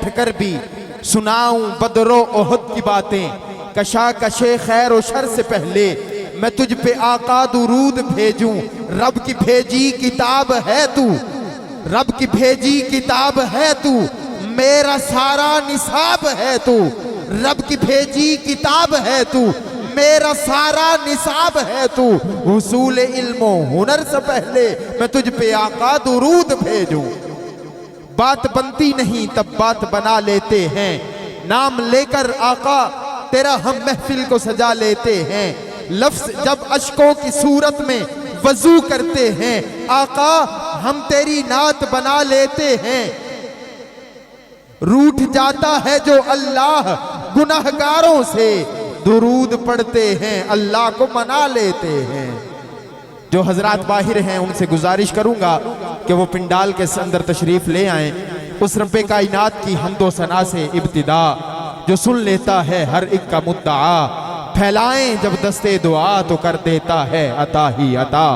بیٹھ کر بھی سناؤں بدر و احد کی باتیں، کشاکش خیر و شر سے پہلے میں تجھ پہ آقا درود بھیجوں، رب کی بھیجی کتاب ہے تو، رب کی بھیجی کتاب ہے تو، میرا سارا نصاب ہے تو، رب کی بھیجی کتاب ہے تو، میرا سارا نصاب ہے تو، حصول علم و ہنر سے پہلے میں تجھ پہ آقا درود بھیجوں۔ بات بنتی نہیں تب بات بنا لیتے ہیں، نام لے کر آقا تیرا ہم محفل کو سجا لیتے ہیں، لفظ جب اشکوں کی صورت میں وضو کرتے ہیں، آقا ہم تیری نعت بنا لیتے ہیں۔ روٹھ جاتا ہے جو اللہ گناہگاروں سے، درود پڑھتے ہیں اللہ کو منا لیتے ہیں۔ جو حضرات باہر ہیں ان سے گزارش کروں گا کہ وہ پنڈال کے اندر تشریف لے آئیں۔ اس رب کائنات کی حمد و ثنا سے ابتدا، جو سن لیتا ہے ہر ایک کا مدعا، پھیلائیں جب دستے دعا تو کر دیتا ہے عطا ہی عطا۔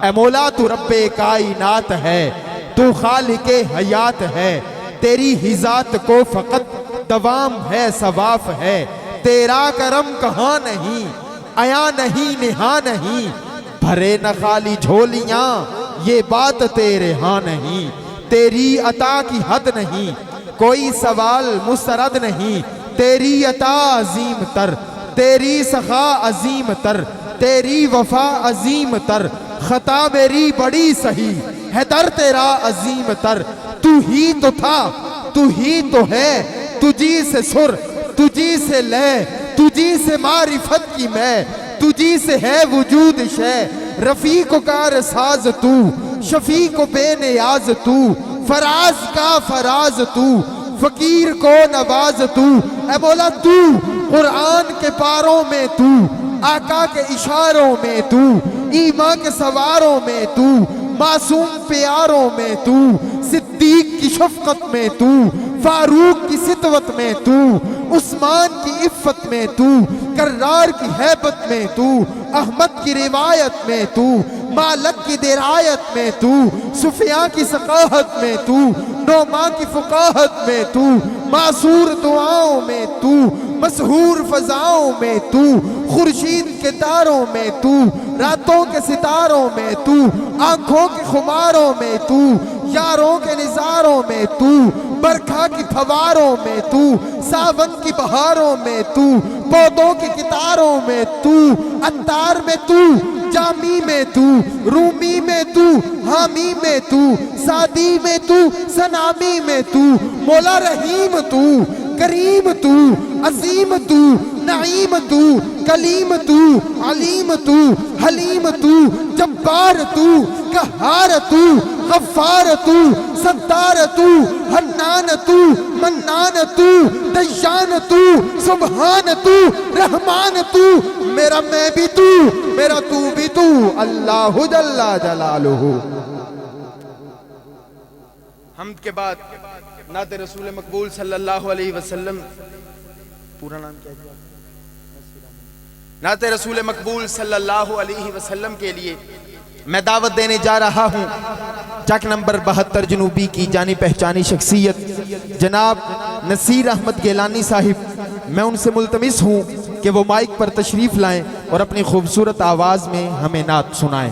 اے مولا تو رب کائنات ہے، تو خالق حیات ہے، تیری ہی ذات کو فقط دوام ہے ثواف ہے، تیرا کرم کہاں نہیں آیا نہیں نہا نہیں، بھرے نہ خالی جھولیاں یہ بات تیرے ہاں نہیں، تیری عطا کی حد نہیں کوئی سوال مسترد نہیں، تیری عطا عظیم تر، تیری سخا عظیم تر، تیری وفا عظیم تر، خطا میری بڑی سہی ہے در تیرا عظیم تر، تو ہی تو تھا تو ہی تو ہے، تجھی سے سر تجھی سے لے، تجھی سے معرفت کی میں، تجھی سے ہے وجود شے، رفیق کار ساز تو، شفیق و بے نیاز تو، فراز کا فراز تو، فقیر کو نواز تو، اے مولا تو قرآن کے پاروں میں تو، آقا کے اشاروں میں تو، ایمان کے سواروں میں تو، معصوم پیاروں میں تو، صدیق کی شفقت میں تو، فاروق کی ستوت میں تو، عثمان کی عفت میں تو، کرار کی حیبت میں تو، احمد کی روایت میں تو، مالک کی درایت میں تو، سفیان کی ثقافت میں تو، نعمان کی فقاہت میں تو، معصور دعاؤں میں تو، مسحور فضاؤں میں تو، خورشید کے تاروں میں تو، راتوں کے ستاروں میں تو، آنکھوں کے خماروں میں تو، یاروں کے نظاروں میں تو، برکھا کی پھواروں میں تو، ساون کی بہاروں میں تو، پودوں کی کتاروں میں تو، عطار میں تو، جامی میں تو، رومی میں تو، حامی میں تو، سادی میں تو، سنامی میں تو، مولا رحیم تو، کریم تو، عظیم تو، نعیم تو، کلیم تو، علیم تو، حلیم تو، جبار تو، قہار تو، غفار تو، ستار تو، حنان تو، منان تو، دیان تو، سبحان تو، رحمان تو، میرا میں بھی تو، میرا تو بھی تو، اللہ جل جلالہ۔ حمد کے بعد نعت رسول مقبول صلی اللہ علیہ وسلم، پورا نام کیا ہے؟ نعت رسول مقبول صلی اللہ علیہ وسلم کے لیے میں دعوت دینے جا رہا ہوں چک نمبر 72 جنوبی کی جانی پہچانی شخصیت جناب نصیر احمد گیلانی صاحب۔ میں ان سے ملتمس ہوں کہ وہ مائک پر تشریف لائیں اور اپنی خوبصورت آواز میں ہمیں نعت سنائیں۔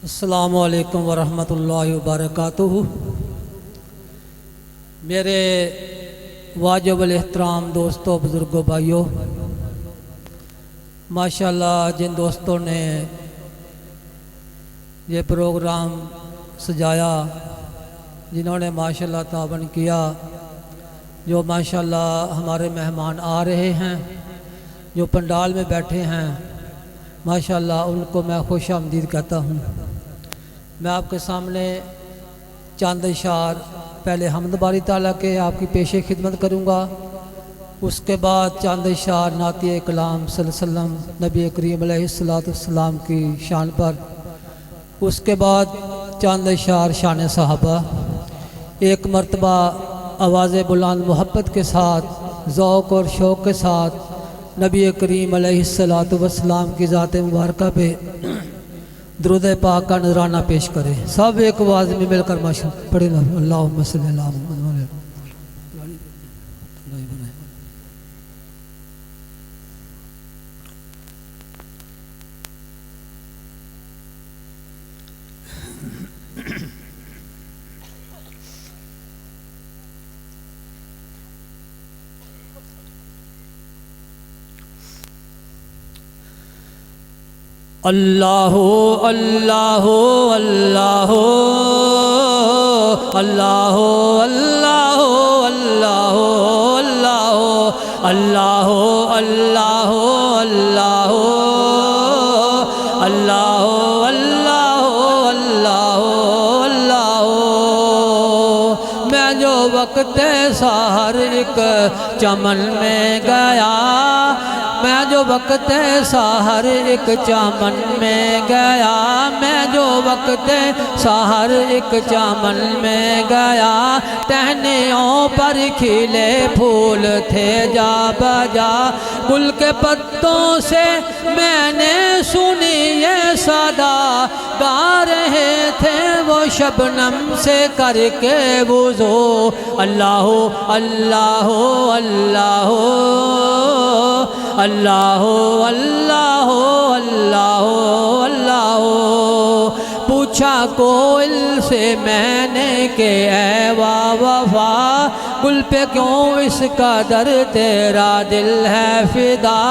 السلام علیکم ورحمۃ اللہ وبرکاتہ۔ میرے واجب الاحترام دوستوں، بزرگوں، بھائیوں، ماشاءاللہ جن دوستوں نے یہ پروگرام سجایا، جنہوں نے ماشاءاللہ تعاون کیا، جو ماشاءاللہ ہمارے مہمان آ رہے ہیں، جو پنڈال میں بیٹھے ہیں، ماشاءاللہ ان کو میں خوش آمدید کہتا ہوں۔ میں آپ کے سامنے چند اشعار پہلے حمد باری تعالیٰ کے آپ کی پیش خدمت کروں گا، اس کے بعد چند اشعار نعتِ کلام صلی اللہ علیہ وسلم نبی کریم علیہ السلام کی شان پر، اس کے بعد چند اشعار شان صحابہ۔ ایک مرتبہ آواز بلند محبت کے ساتھ، ذوق اور شوق کے ساتھ نبی کریم علیہ السلام کی ذات مبارکہ پہ درود پاک کا نذرانہ پیش کریں. سب ایک آواز میں مل کر ماشاءاللہ پڑھیں. اللہم صلی اللہ محمد. اللہ اللہ اللہ اللہ اللہ اللہ اللہ اللہ اللہ اللہ اللہ اللہ میں جو وقت سحر ایک چمن میں گیا، میں جو وقت سحر ایک چمن میں گیا، میں جو وقت سحر ایک چمن میں گیا، ٹہنیوں پر کھلے پھول تھے جا بجا، گل کے پتوں سے میں نے سنی یہ صدا، گا رہے تھے وہ شبنم سے کر کے وضو، اللہ اللہ اللہ اللہ اللہ اللہ اللہ۔ پوچھا کوئل سے میں نے کہ اے وفا، گل پہ کیوں اس قدر تیرا دل ہے فدا،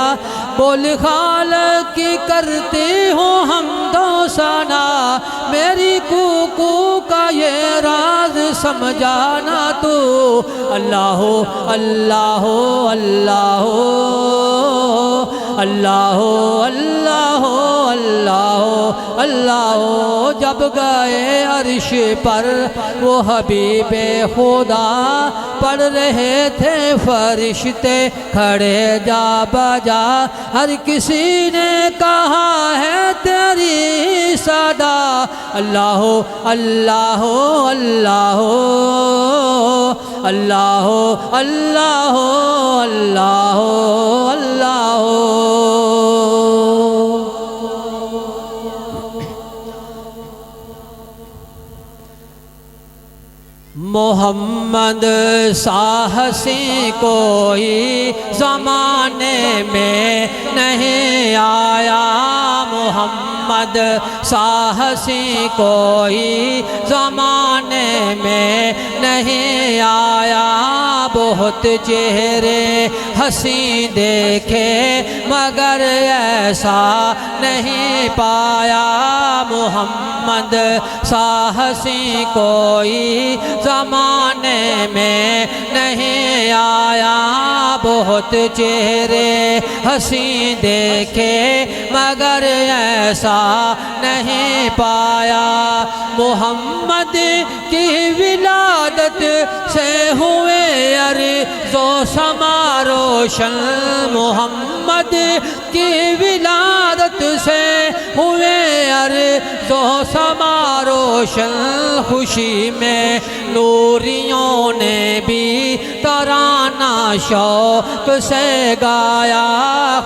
بول خالق کی کرتی ہوں حمد و ثنا، میری کوکو کا یہ راز سمجھانا تو، اللہ اللہ اللہ اللہ اللہ اللہ اللہ۔ جب گئے عرش پر وہ حبیب خدا، پڑھ رہے تھے فرشتے کھڑے جا بجا، ہر کسی نے کہا ہے تیری صدا، اللہ اللہ اللہ اللہ اللہ اللہ اللہ۔ محمد سا حسین کوئی زمانے میں نہیں آیا، محمد سا حسین کوئی زمانے میں نہیں آیا، بہت چہرے حسین دیکھے مگر ایسا نہیں پایا، محمد سا حسین کوئی زمانے میں نہیں آیا، بہت چہرے حسین دیکھے مگر ایسا نہیں پایا، محمد کی ولادت سے ہوئے ارض و سما روشن، محمد کی ولادت سے ہوئے ارض و سما روشن، خوشی میں نوریوں نے بھی ترانہ شوق سے گایا،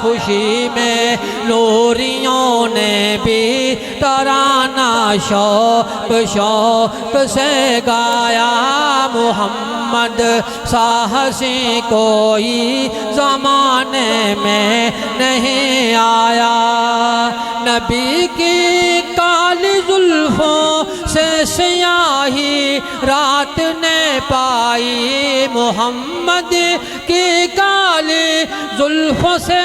خوشی میں نوریوں نے بھی ترانہ شوق سے گایا، محمد سا حسین کوئی زمانے میں نہیں آیا، نبی کی کالی زلفوں سے سیاہی رات نے پائی، محمد کی کالی زلفوں سے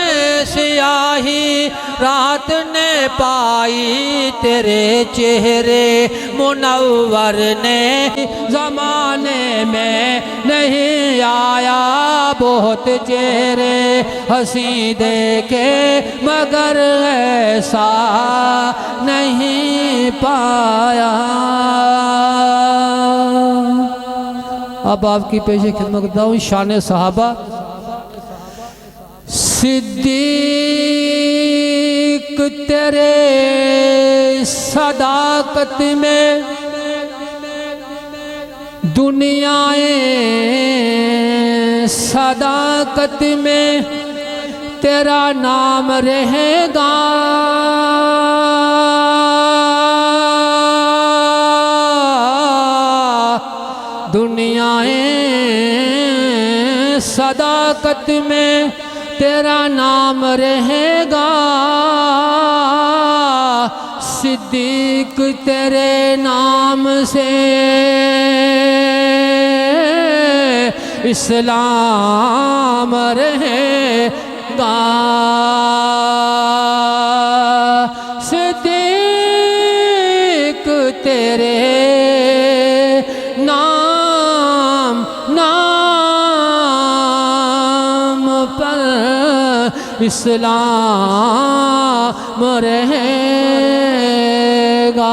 سیاہی رات نے پائی، تیرے چہرے منور نے زمانے میں نہیں آیا، بہت چہرے حسین دیکھے مگر ایسا نہیں پایا۔ اب آپ کی پیش خدمت کرتا ہوں شان صحابہ۔ صدیق تیرے صداقت میں دنیائیں صداقت میں تیرا نام رہے گا دنیائیں صداقت میں تیرا نام رہے گا صدیق تیرے نام سے اسلام رہے گا صدیق تیرے نام پر اسلام رہے گا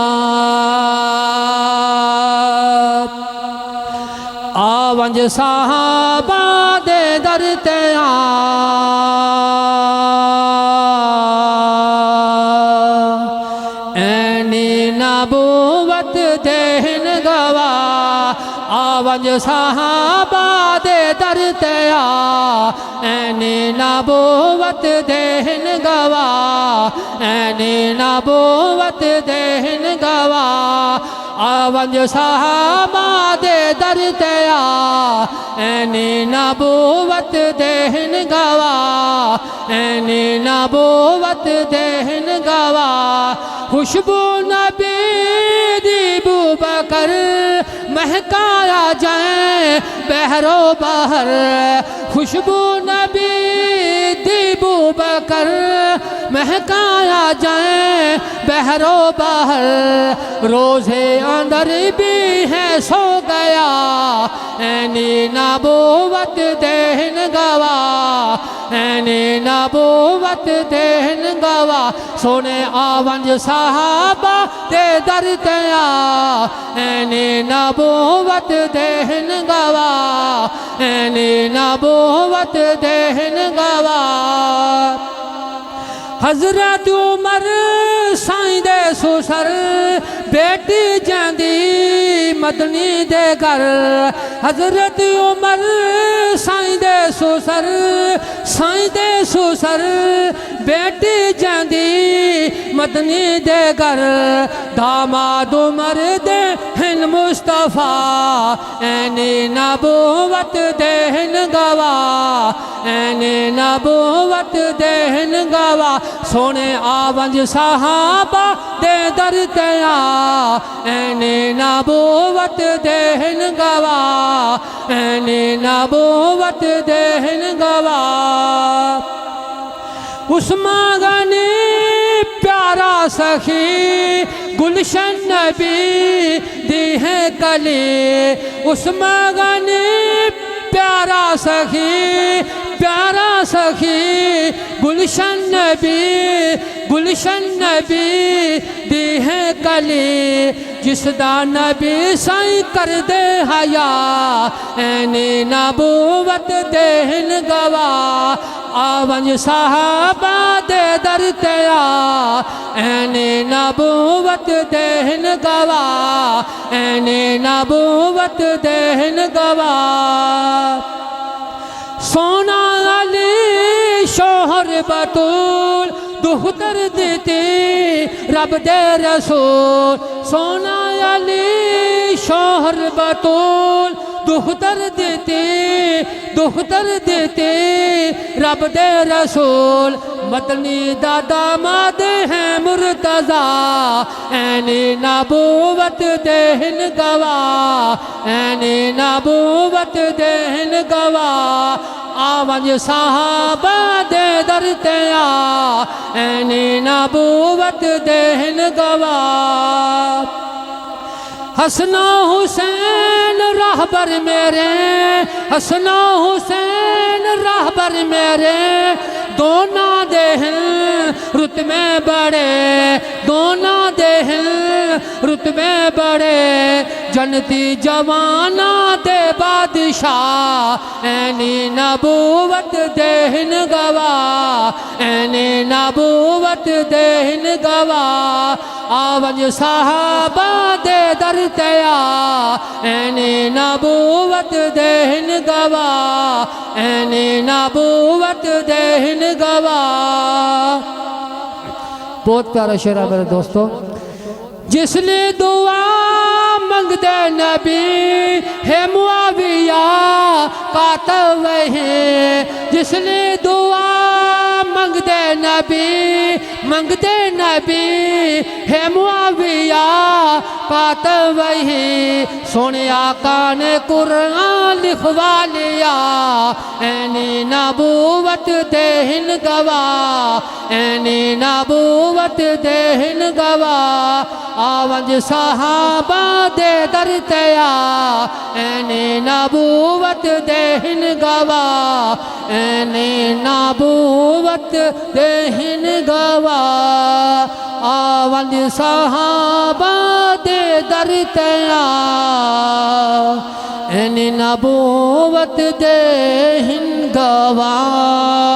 آونج صحابہ دے در تے اینی نبوت دہن گوا آونج صحابہ دے در تے اینی نبوت دہن گوا اینی نبوت دہن گوا آونج صحابہ دے در تے اینی نبوت دہن گوا اینی نبوت دہن گوا خوشبو نبی دی بو بکر مہکایا جائیں بحر و بحر خوشبو نبی دی بو بکر مہکایا جائیں بحر و بحر روزے اندر بھی ہے سو گیا اینی نبوت دہن گوا اینی نبوت دہن گوا سونے آونج صحابہ دے در تے اینی نبوت دہن گوا اینی نبوت دہن گوا حضرت عمر سائیں دے سسر بیٹی جاندی مدنی دے گھر حضرت عمر سائیں دے سسر بیٹی جاندی مدنی دے گھر داماد عمر دے ہن مصطفیٰ اینی نبوت دہن گوا اینی نبوت دہن گوا سونے آونج صحابہ دے در تے اینی نبوت دہن گوا اینی نبوت دہن گوا عثمان غنی پیارا سخی گلشن نبی دی ہے کلی عثمان غنی پیارا سخی گلشن نبی دی ہے کلی جس دا نبی سائیں کر دے حیا اینی نبوت دہن گوا آونج صحابہ دے در تے اینی نبوت دہن گوا اینی نبوت دہن گوا سونا علی شوہر بطول دختر دیتی رب دے رسول سونا علی شوہر بطول دختر دیتی رب دے رسول مدنی دا داماد ہیں مرتضیٰ اینی نبوت دہن گوا اینی نبوت دہن گوا آونج صحابہ دے در تے اینی نبوت دہن گوا حسن و حسین راہبر میرے حسن و حسین راہبر میرے دونوں دہن رتبے بڑے دونوں دہن رتبے بڑے جنتی جوانا دے بادشاہ اینی نبوت دہن گوا اینی نبوت دہن گوا آونج صحابہ دے در تیا این نبوت دہن گواہ این نبوت دہن گواہ بہت پیارا شعر ہے میرے دوستو جس نے دعا منگ دے نبی ہے معاویہ کاتب ہے جس نے دعا منگ دے نبی ہے معاویہ کاتب ہے سونے آقا نے قرآن لکھوا لیا این نبوت دہن گواہ این نبوت دہن گواہ آونج صحابہ دے در تیا این نبوت دہن گواہ این نبوت دہن گواہ آونج صحابہ دے در تیا این نبوت دہن گواہ